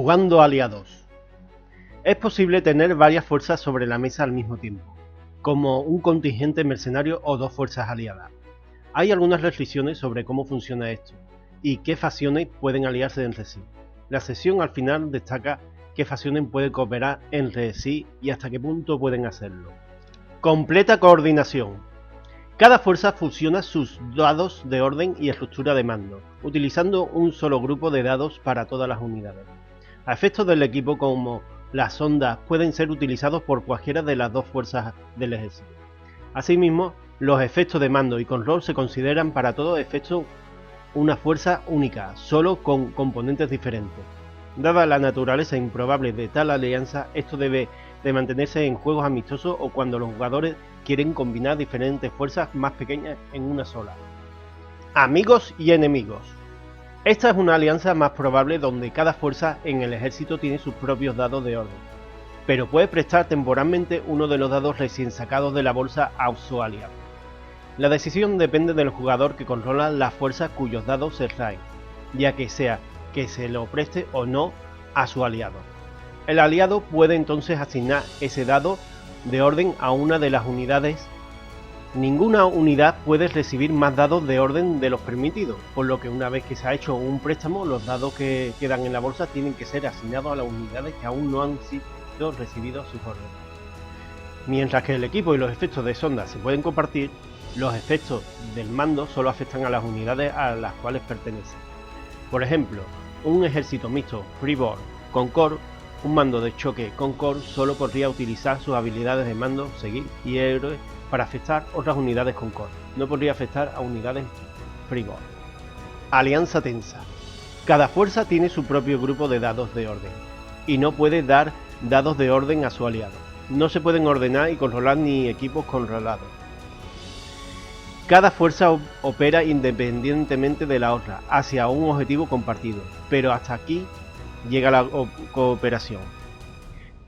Jugando aliados. Es posible tener varias fuerzas sobre la mesa al mismo tiempo, como un contingente mercenario o dos fuerzas aliadas. Hay algunas restricciones sobre cómo funciona esto y qué facciones pueden aliarse entre sí. La sesión al final destaca qué facciones pueden cooperar entre sí y hasta qué punto pueden hacerlo. Completa coordinación. Cada fuerza fusiona sus dados de orden y estructura de mando, utilizando un solo grupo de dados para todas las unidades. A efectos del equipo, como las ondas, pueden ser utilizados por cualquiera de las dos fuerzas del ejército. Asimismo, los efectos de mando y control se consideran para todo efecto una fuerza única, solo con componentes diferentes. Dada la naturaleza improbable de tal alianza, esto debe de mantenerse en juegos amistosos o cuando los jugadores quieren combinar diferentes fuerzas más pequeñas en una sola. Amigos y enemigos. Esta es una alianza más probable donde cada fuerza en el ejército tiene sus propios dados de orden, pero puede prestar temporalmente uno de los dados recién sacados de la bolsa a su aliado. La decisión depende del jugador que controla las fuerzas cuyos dados se traen, ya que sea que se lo preste o no a su aliado. El aliado puede entonces asignar ese dado de orden a una de las unidades. Ninguna unidad puede recibir más dados de orden de los permitidos, por lo que una vez que se ha hecho un préstamo, los dados que quedan en la bolsa tienen que ser asignados a las unidades que aún no han sido recibidos sus órdenes. Mientras que el equipo y los efectos de sonda se pueden compartir, los efectos del mando solo afectan a las unidades a las cuales pertenecen. Por ejemplo, un ejército mixto Freeboard con Core, un mando de choque con Core solo podría utilizar sus habilidades de mando, seguir y héroe para afectar otras unidades con Core. No podría afectar a unidades Freeboard. Alianza tensa. Cada fuerza tiene su propio grupo de dados de orden y no puede dar dados de orden a su aliado. No se pueden ordenar y controlar ni equipos controlados. Cada fuerza opera independientemente de la otra, hacia un objetivo compartido, pero hasta aquí llega la cooperación.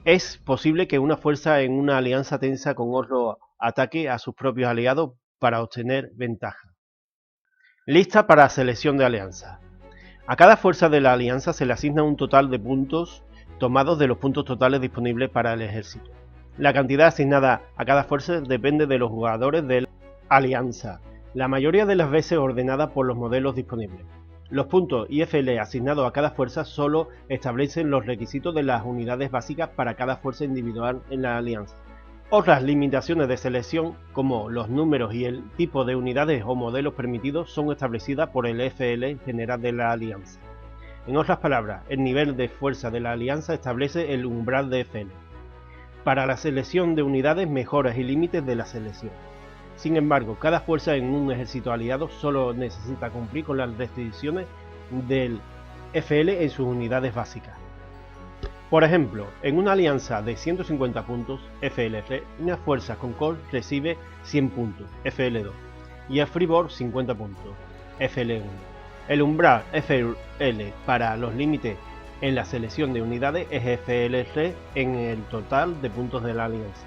Es posible que una fuerza en una alianza tensa con otro ataque a sus propios aliados para obtener ventaja. Lista para selección de alianza. A cada fuerza de la alianza se le asigna un total de puntos tomados de los puntos totales disponibles para el ejército. La cantidad asignada a cada fuerza depende de los jugadores de la alianza, la mayoría de las veces ordenada por los modelos disponibles. Los puntos IFL asignados a cada fuerza solo establecen los requisitos de las unidades básicas para cada fuerza individual en la alianza. Otras limitaciones de selección, como los números y el tipo de unidades o modelos permitidos, son establecidas por el FL general de la alianza. En otras palabras, el nivel de fuerza de la alianza establece el umbral de FL. Para la selección de unidades, mejoras y límites de la selección. Sin embargo, cada fuerza en un ejército aliado solo necesita cumplir con las restricciones del FL en sus unidades básicas. Por ejemplo, en una alianza de 150 puntos FL3, una fuerza con Core recibe 100 puntos FL2 y el Freeboard 50 puntos FL1. El umbral FL para los límites en la selección de unidades es FL3 en el total de puntos de la alianza.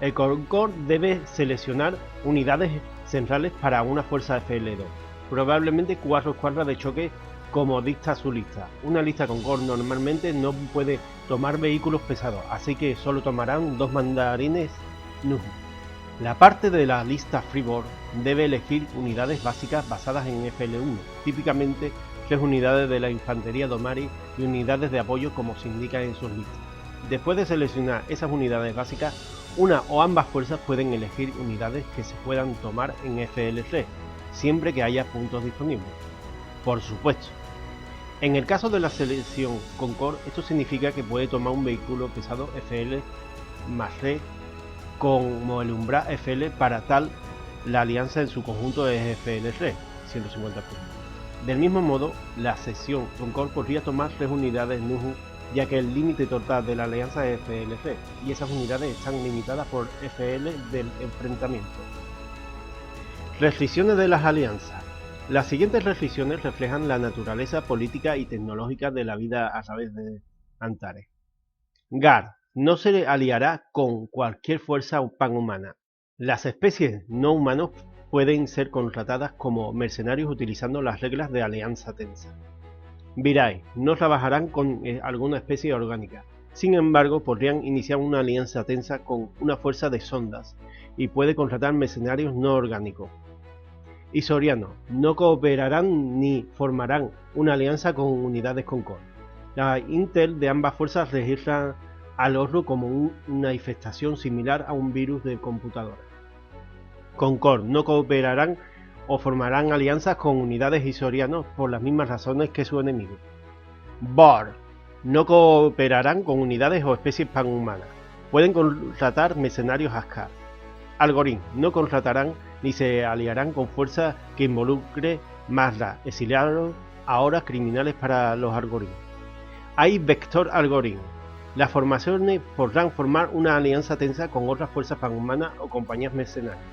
El Core debe seleccionar unidades centrales para una fuerza FL2, probablemente 4 escuadras de choque como dicta su lista. Una lista con Core normalmente no puede tomar vehículos pesados, así que solo tomarán 2 mandarines Nuhu. La parte de la lista Freeboard debe elegir unidades básicas basadas en FL1, típicamente 3 unidades de la infantería Domari y unidades de apoyo como se indica en sus listas. Después de seleccionar esas unidades básicas, una o ambas fuerzas pueden elegir unidades que se puedan tomar en FL3, siempre que haya puntos disponibles. Por supuesto, en el caso de la selección con Core, esto significa que puede tomar un vehículo pesado FL más 3 como el umbral FL para tal la alianza en su conjunto es FL3, 150 puntos. Del mismo modo, la sección con Core podría tomar 3 unidades Nuhu, ya que el límite total de la alianza es FL3 y esas unidades están limitadas por FL del enfrentamiento. Restricciones de las alianzas. Las siguientes restricciones reflejan la naturaleza política y tecnológica de la vida a través de Antares. GAR no se aliará con cualquier fuerza panhumana. Las especies no humanos pueden ser contratadas como mercenarios utilizando las reglas de alianza tensa. Virae no trabajarán con alguna especie orgánica. Sin embargo, podrían iniciar una alianza tensa con una fuerza de sondas y puede contratar mercenarios no orgánicos. Isorianos no cooperarán ni formarán una alianza con unidades Concord. La intel de ambas fuerzas registra al Horro como una infestación similar a un virus de computadora. Concord no cooperarán o formarán alianzas con unidades isorianos por las mismas razones que su enemigo. Borg no cooperarán con unidades o especies panhumanas. Pueden contratar mercenarios Askar. Algorín no contratarán ni se aliarán con fuerzas que involucre Mazda, exiliados ahora criminales para los Algorín. Hay Vector Algorín. Las formaciones podrán formar una alianza tensa con otras fuerzas panhumanas o compañías mercenarias.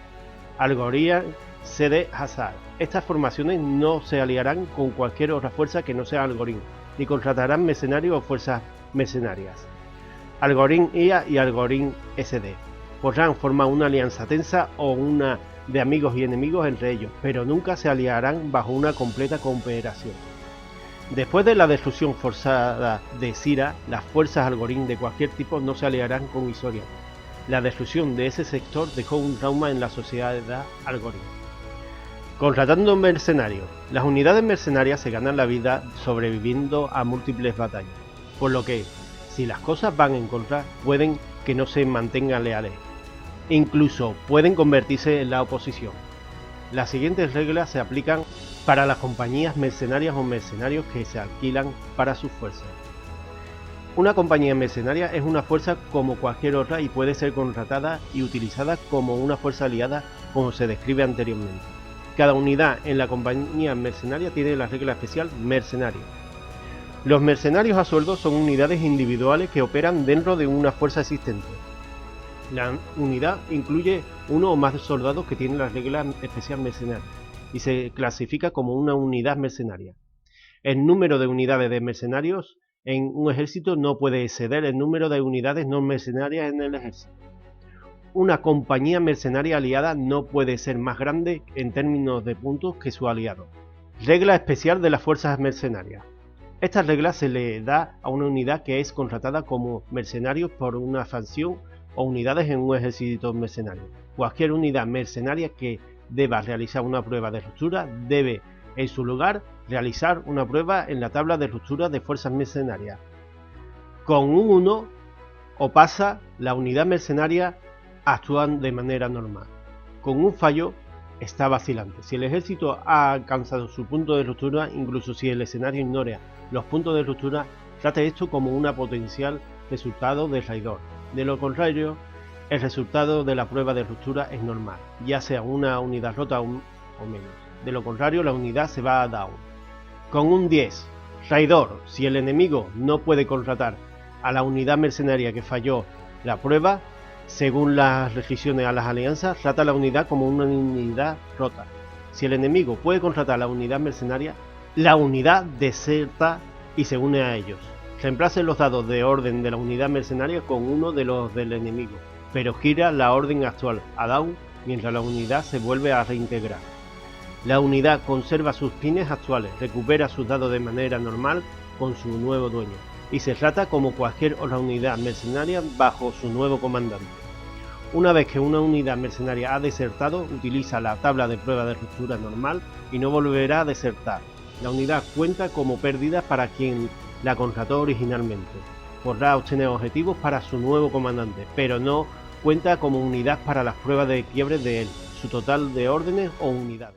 Algorín CD Hazard. Estas formaciones no se aliarán con cualquier otra fuerza que no sea Algorín, ni contratarán mercenarios o fuerzas mercenarias. Algorín IA y Algorín SD podrán formar una alianza tensa o una de amigos y enemigos entre ellos, pero nunca se aliarán bajo una completa cooperación. Después de la destrucción forzada de Sira, las fuerzas Algorín de cualquier tipo no se aliarán con Isoria. La destrucción de ese sector dejó un trauma en la sociedad Algorín. Contratando mercenarios. Las unidades mercenarias se ganan la vida sobreviviendo a múltiples batallas, por lo que, si las cosas van en contra, pueden que no se mantengan leales. Incluso pueden convertirse en la oposición. Las siguientes reglas se aplican para las compañías mercenarias o mercenarios que se alquilan para sus fuerzas. Una compañía mercenaria es una fuerza como cualquier otra y puede ser contratada y utilizada como una fuerza aliada, como se describe anteriormente. Cada unidad en la compañía mercenaria tiene la regla especial mercenario. Los mercenarios a sueldo son unidades individuales que operan dentro de una fuerza existente. La unidad incluye uno o más soldados que tienen la regla especial mercenaria y se clasifica como una unidad mercenaria. El número de unidades de mercenarios en un ejército no puede exceder el número de unidades no mercenarias en el ejército. Una compañía mercenaria aliada no puede ser más grande en términos de puntos que su aliado. Regla especial de las fuerzas mercenarias. Esta regla se le da a una unidad que es contratada como mercenarios por una facción o unidades en un ejército mercenario. Cualquier unidad mercenaria que deba realizar una prueba de ruptura debe, en su lugar, realizar una prueba en la tabla de ruptura de fuerzas mercenarias. Con un 1 o pasa, la unidad mercenaria actúa de manera normal. Con un fallo, está vacilante. Si el ejército ha alcanzado su punto de ruptura, incluso si el escenario ignora los puntos de ruptura, trate esto como una potencial resultado de traidor. De lo contrario, el resultado de la prueba de ruptura es normal, ya sea una unidad rota o menos. De lo contrario, la unidad se va a down. Con un 10, traidor. Si el enemigo no puede contratar a la unidad mercenaria que falló la prueba, según las restricciones a las alianzas, trata a la unidad como una unidad rota. Si el enemigo puede contratar a la unidad mercenaria, la unidad deserta y se une a ellos. Reemplace los dados de orden de la unidad mercenaria con uno de los del enemigo, pero gira la orden actual a down mientras la unidad se vuelve a reintegrar. La unidad conserva sus pines actuales, recupera sus dados de manera normal con su nuevo dueño y se trata como cualquier otra unidad mercenaria bajo su nuevo comandante. Una vez que una unidad mercenaria ha desertado, utiliza la tabla de prueba de ruptura normal y no volverá a desertar. La unidad cuenta como pérdida para quien la contrató originalmente. Podrá obtener objetivos para su nuevo comandante, pero no cuenta como unidad para las pruebas de quiebre de él, su total de órdenes o unidades.